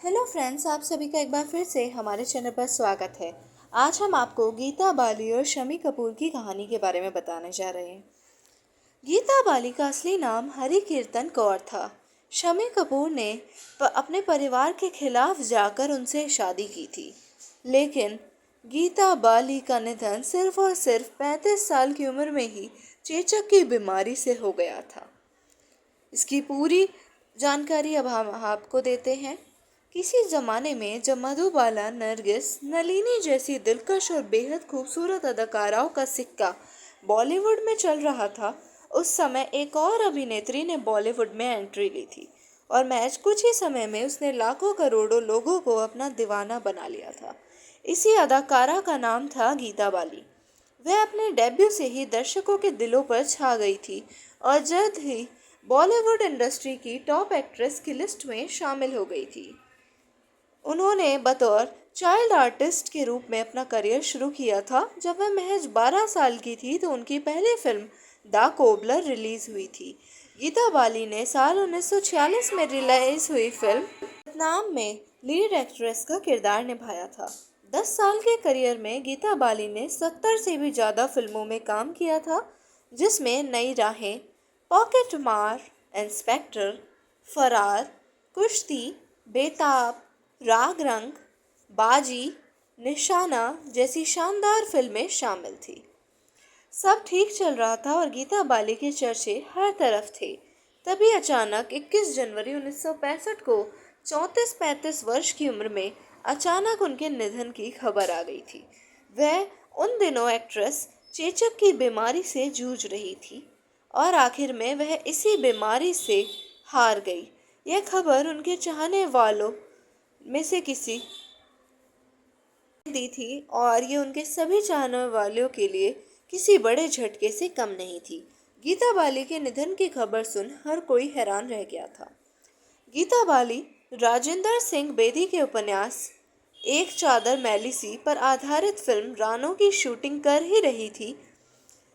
Hello friends, आप सभी का एक बार फिर से हमारे चैनल पर स्वागत है। आज हम आपको गीता बाली और शम्मी कपूर की कहानी के बारे में बताने जा रहे हैं। गीता बाली का असली नाम हरि कीर्तन कौर था। शम्मी कपूर ने अपने परिवार के खिलाफ जाकर उनसे शादी की थी, लेकिन गीता बाली का निधन सिर्फ और सिर्फ 35 साल की उम्र में ही चेचक की बीमारी से हो गया था। इसकी पूरी जानकारी अब हम आपको देते हैं। किसी ज़माने में जब मधुबाला, नरगिस, नलिनी जैसी दिलकश और बेहद खूबसूरत अदाकाराओं का सिक्का बॉलीवुड में चल रहा था, उस समय एक और अभिनेत्री ने बॉलीवुड में एंट्री ली थी और महज कुछ ही समय में उसने लाखों करोड़ों लोगों को अपना दीवाना बना लिया था। इसी अदाकारा का नाम था गीता बाली। वह अपने डेब्यू से ही दर्शकों के दिलों पर छा गई थी और जल्द ही बॉलीवुड इंडस्ट्री की टॉप एक्ट्रेस की लिस्ट में शामिल हो गई थी। उन्होंने बतौर चाइल्ड आर्टिस्ट के रूप में अपना करियर शुरू किया था। जब वह महज 12 साल की थी तो उनकी पहली फिल्म द कोबलर रिलीज हुई थी। गीता बाली ने साल 1946 में रिलीज हुई फिल्म वियतनाम में लीड एक्ट्रेस का किरदार निभाया था। 10 साल के करियर में गीता बाली ने 70 से भी ज़्यादा फिल्मों में काम किया था, जिसमें नई राहें, पॉकेट मार, इंस्पेक्टर, फरार, कुश्ती, बेताब, राग रंग, बाजी, निशाना जैसी शानदार फिल्में शामिल थी। सब ठीक चल रहा था और गीता बाली के चर्चे हर तरफ थे। तभी अचानक 21 जनवरी 1965 को 34-35 वर्ष की उम्र में अचानक उनके निधन की खबर आ गई थी। वह उन दिनों एक्ट्रेस चेचक की बीमारी से जूझ रही थी और आखिर में वह इसी बीमारी से हार गई। यह खबर उनके चाहने वालों में से किसी दी थी और ये उनके सभी चाहने वालों के लिए किसी बड़े झटके से कम नहीं थी। गीता बाली के निधन की खबर सुन हर कोई हैरान रह गया था। गीता बाली राजेंद्र सिंह बेदी के उपन्यास एक चादर मैली सी पर आधारित फिल्म रानो की शूटिंग कर ही रही थी।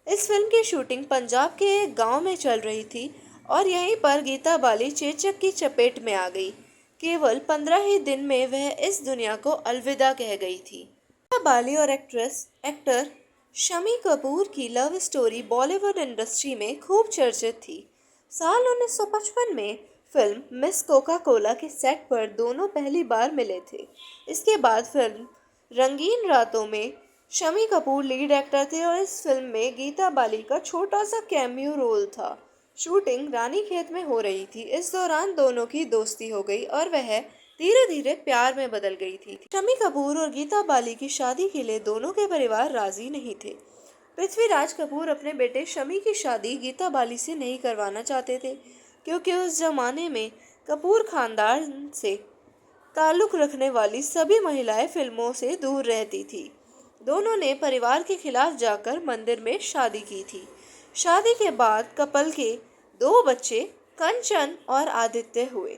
इस फिल्म की शूटिंग पंजाब के एक गांव में चल रही थी और यहीं पर गीता बाली चेचक की चपेट में आ गई। केवल 15 ही दिन में वह इस दुनिया को अलविदा कह गई थी। गीता बाली और एक्टर शम्मी कपूर की लव स्टोरी बॉलीवुड इंडस्ट्री में खूब चर्चित थी। साल 1955 में फिल्म मिस कोका कोला के सेट पर दोनों पहली बार मिले थे। इसके बाद फिल्म रंगीन रातों में शम्मी कपूर लीड एक्टर थे और इस फिल्म में गीता बाली का छोटा सा कैमियो रोल था। शूटिंग रानीखेत में हो रही थी। इस दौरान दोनों की दोस्ती हो गई और वह धीरे धीरे प्यार में बदल गई थी। शम्मी कपूर और गीता बाली की शादी के लिए दोनों के परिवार राजी नहीं थे। पृथ्वीराज कपूर अपने बेटे शम्मी की शादी गीता बाली से नहीं करवाना चाहते थे, क्योंकि उस जमाने में कपूर खानदान से ताल्लुक रखने वाली सभी महिलाएं फिल्मों से दूर रहती थी। दोनों ने परिवार के खिलाफ जाकर मंदिर में शादी की थी। शादी के बाद कपल के 2 बच्चे कंचन और आदित्य हुए,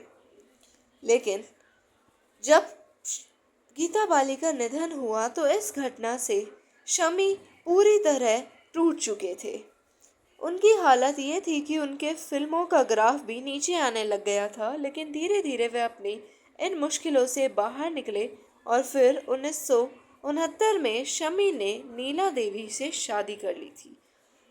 लेकिन जब गीता बाली का निधन हुआ तो इस घटना से शम्मी पूरी तरह टूट चुके थे। उनकी हालत ये थी कि उनके फिल्मों का ग्राफ भी नीचे आने लग गया था, लेकिन धीरे धीरे वे अपनी इन मुश्किलों से बाहर निकले और फिर 1969 में शम्मी ने नीला देवी से शादी कर ली थी।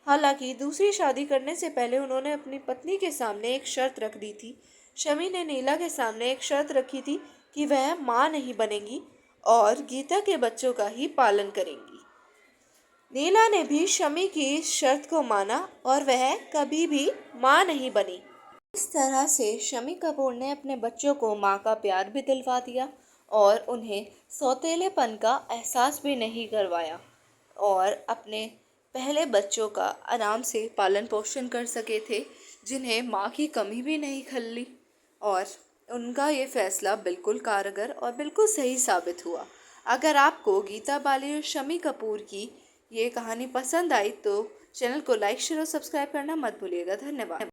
हालांकि दूसरी शादी करने से पहले उन्होंने अपनी पत्नी के सामने एक शर्त रख दी थी। शम्मी ने नीला के सामने एक शर्त रखी थी कि वह माँ नहीं बनेंगी और गीता के बच्चों का ही पालन करेंगी। नीला ने भी शम्मी की इस शर्त को माना और वह कभी भी माँ नहीं बनी। इस तरह से शम्मी कपूर ने अपने बच्चों को माँ का प्यार भी दिलवा दिया और उन्हें सौतेलेपन का एहसास भी नहीं करवाया और अपने पहले बच्चों का आराम से पालन पोषण कर सके थे, जिन्हें माँ की कमी भी नहीं खली। और उनका ये फैसला बिल्कुल कारगर और बिल्कुल सही साबित हुआ। अगर आपको गीता बाली और शम्मी कपूर की ये कहानी पसंद आई तो चैनल को लाइक शेयर और सब्सक्राइब करना मत भूलिएगा। धन्यवाद।